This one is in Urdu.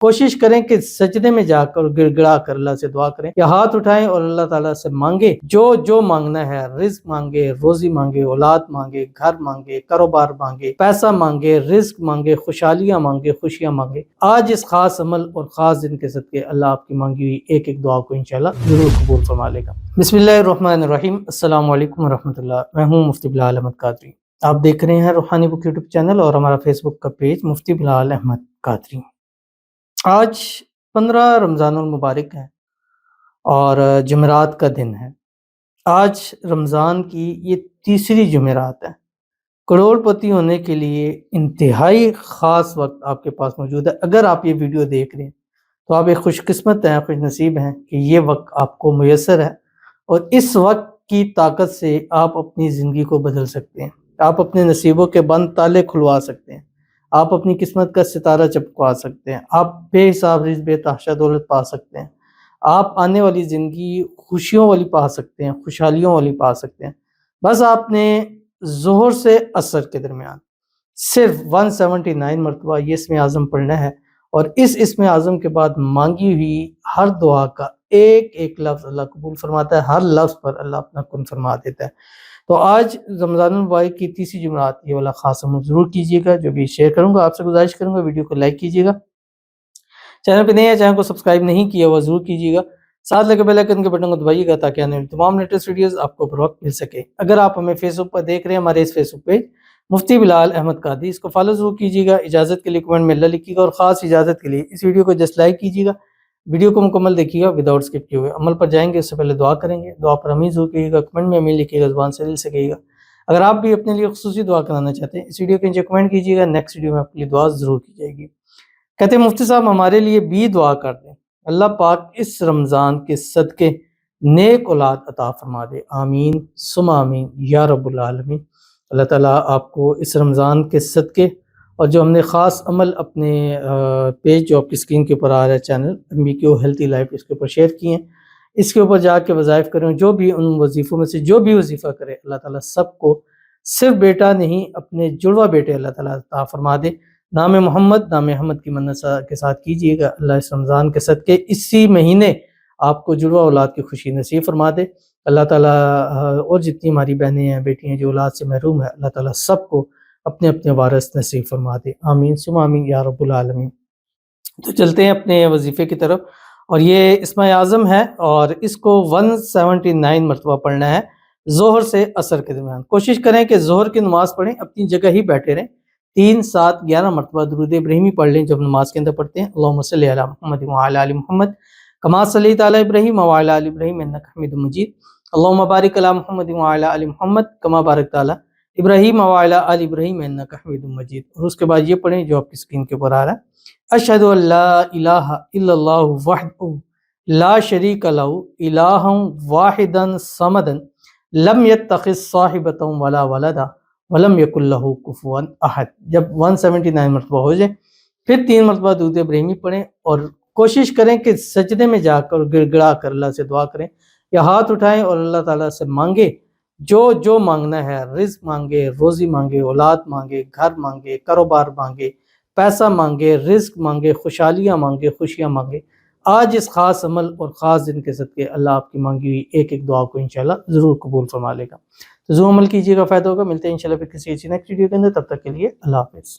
کوشش کریں کہ سجدے میں جا کر گر گڑا کر اللہ سے دعا کریں یا ہاتھ اٹھائیں اور اللہ تعالیٰ سے مانگے جو مانگنا ہے، رزق مانگے، روزی مانگے، اولاد مانگے، گھر مانگے، کاروبار مانگے، پیسہ مانگے، رزق مانگے، خوشحالیاں مانگے، خوشیاں مانگے۔ آج اس خاص عمل اور خاص دن کے صدقے اللہ آپ کی مانگی ہوئی ایک ایک دعا کو انشاءاللہ ضرور قبول فرما لے گا۔ بسم اللہ الرحمن الرحیم۔ السلام علیکم ورحمۃ اللہ۔ میں ہوں مفتی بلال احمد قادری۔ آپ دیکھ رہے ہیں روحانی بک یوٹیوب چینل اور ہمارا فیس بک کا پیج مفتی بلال احمد قادری۔ آج 15 رمضان المبارک ہے اور جمعرات کا دن ہے۔ آج رمضان کی یہ تیسری جمعرات ہے۔ کروڑ پتی ہونے کے لیے انتہائی خاص وقت آپ کے پاس موجود ہے۔ اگر آپ یہ ویڈیو دیکھ رہے ہیں تو آپ ایک خوش قسمت ہیں، خوش نصیب ہیں کہ یہ وقت آپ کو میسر ہے، اور اس وقت کی طاقت سے آپ اپنی زندگی کو بدل سکتے ہیں، آپ اپنے نصیبوں کے بند تالے کھلوا سکتے ہیں، آپ اپنی قسمت کا ستارہ چمکوا سکتے ہیں، آپ بے حساب رزق بے تحاشا دولت پا سکتے ہیں، آپ آنے والی زندگی خوشیوں والی پا سکتے ہیں، خوشحالیوں والی پا سکتے ہیں۔ بس آپ نے ظہر سے عصر کے درمیان صرف 179 مرتبہ یہ اسم اعظم پڑھنا ہے، اور اس اسم اعظم کے بعد مانگی ہوئی ہر دعا کا ایک ایک لفظ اللہ قبول فرماتا ہے، ہر لفظ پر اللہ اپنا کن فرما دیتا ہے۔ تو آج رمضان المبارک کی تیسری جمعرات یہ والا خاص عمل ضرور کیجیے گا، جو بھی شیئر کروں گا آپ سے گزارش کروں گا ویڈیو کو لائک کیجیے گا، چینل پہ نہیں ہے چینل کو سبسکرائب نہیں کیا ہوا ضرور کیجیے گا، ساتھ لگے بیل آئیکن کے بٹن کو دبائیے گا تاکہ آنے والی تمام لیٹسٹ ویڈیوز آپ کو بر وقت مل سکے۔ اگر آپ ہمیں فیس بک پر دیکھ رہے ہیں، ہمارے اس فیس بک پیج مفتی بلال احمد قادری، اس کو فالو ضرور کیجیے گا، اجازت کے لیے کمنٹ میں اللہ لکھیے گا، اور خاص اجازت کے لیے اس ویڈیو کو جسٹ لائک کیجیے گا، ویڈیو کو مکمل دیکھیے گا وداؤٹ اسکپ کیے ہوئے۔ عمل پر جائیں گے اس سے پہلے دعا کریں گے، دعا پر امین ضرور کیجیے گا، کمنٹ میں امین لکھیے گا، زبان سے دل سے کہیے گا۔ اگر آپ بھی اپنے لیے خصوصی دعا کرانا چاہتے ہیں اس ویڈیو کے نیچے کمنٹ کیجیے گا، نیکسٹ ویڈیو میں آپ کے لیے دعا ضرور کی جائے گی۔ کہتے ہیں مفتی صاحب ہمارے لیے بھی دعا کر دیں، اللہ پاک اس رمضان کے صدقے نیک اولاد عطا فرما دے، آمین ثم آمین یا رب العالمین۔ اللہ تعالیٰ آپ کو اس رمضان کے صدقے اور جو ہم نے خاص عمل اپنے پیج جو آپ کی اسکرین کے اوپر آ رہا ہے چینل MBQ ہیلتھی لائف، اس کے اوپر شیئر کیے ہیں، اس کے اوپر جا کے وظائف کریں، جو بھی ان وظیفوں میں سے جو بھی وظیفہ کرے اللہ تعالیٰ سب کو صرف بیٹا نہیں اپنے جڑواں بیٹے اللہ تعالیٰ عطا فرما دے۔ نام محمد کی منت کے ساتھ کیجئے گا، اللہ اس رمضان کے صدقے اسی مہینے آپ کو جڑواں اولاد کی خوشی نصیب فرما دے۔ اللہ تعالیٰ اور جتنی ہماری بہنیں ہیں بیٹی ہیں جو اولاد سے محروم ہے اللہ تعالیٰ سب کو اپنے اپنے وارث نصیب فرما دے، آمین ثم آمین یا رب العالمین۔ تو چلتے ہیں اپنے وظیفے کی طرف، اور یہ اسم اعظم ہے اور اس کو 179 مرتبہ پڑھنا ہے ظہر سے عصر کے درمیان۔ کوشش کریں کہ ظہر کی نماز پڑھیں، اپنی جگہ ہی بیٹھے رہیں، 3 7 11 مرتبہ درود ابراہیمی پڑھ لیں جب نماز کے اندر پڑھتے ہیں۔ اللہم صلی علی محمد وعلی آل محمد کما صلیت علی ابراہیم وعلی آل ابراہیم انک حمید مجید، اللہم بارک علی محمد وعلی آل محمد کما بارکت علی ابراہیم وعلی آل ابراہیم انک حمید مجید۔ اور اس کے بعد یہ پڑھیں جو آپ کی اسکرین کے اوپر آ رہا ہے، اشہد ان لا الہ الا اللہ وحدہ لا شریک لہ الہ واحدا صمدا لم یتخذ صاحبۃ ولا ولدا ولم یکن لہ کفوا احد۔ جب 179 مرتبہ ہو جائے پھر 3 مرتبہ درود ابراہیمی پڑھیں، اور کوشش کریں کہ سجدے میں جا کر گر گڑا کر اللہ سے دعا کریں یا ہاتھ اٹھائیں اور اللہ تعالیٰ سے مانگے جو مانگنا ہے، رزق مانگے، روزی مانگے، اولاد مانگے، گھر مانگے، کاروبار مانگے، پیسہ مانگے، رزق مانگے، خوشحالیاں مانگے، خوشیاں مانگے۔ آج اس خاص عمل اور خاص دن کے صدقے اللہ آپ کی مانگی ہوئی ایک ایک دعا کو انشاءاللہ ضرور قبول فرما لے گا۔ تو ضرور عمل کیجیے گا، فائدہ ہوگا۔ ملتے ہیں انشاءاللہ پھر کسی نیکسٹ ویڈیو کے اندر، تب تک کے لیے اللہ حافظ۔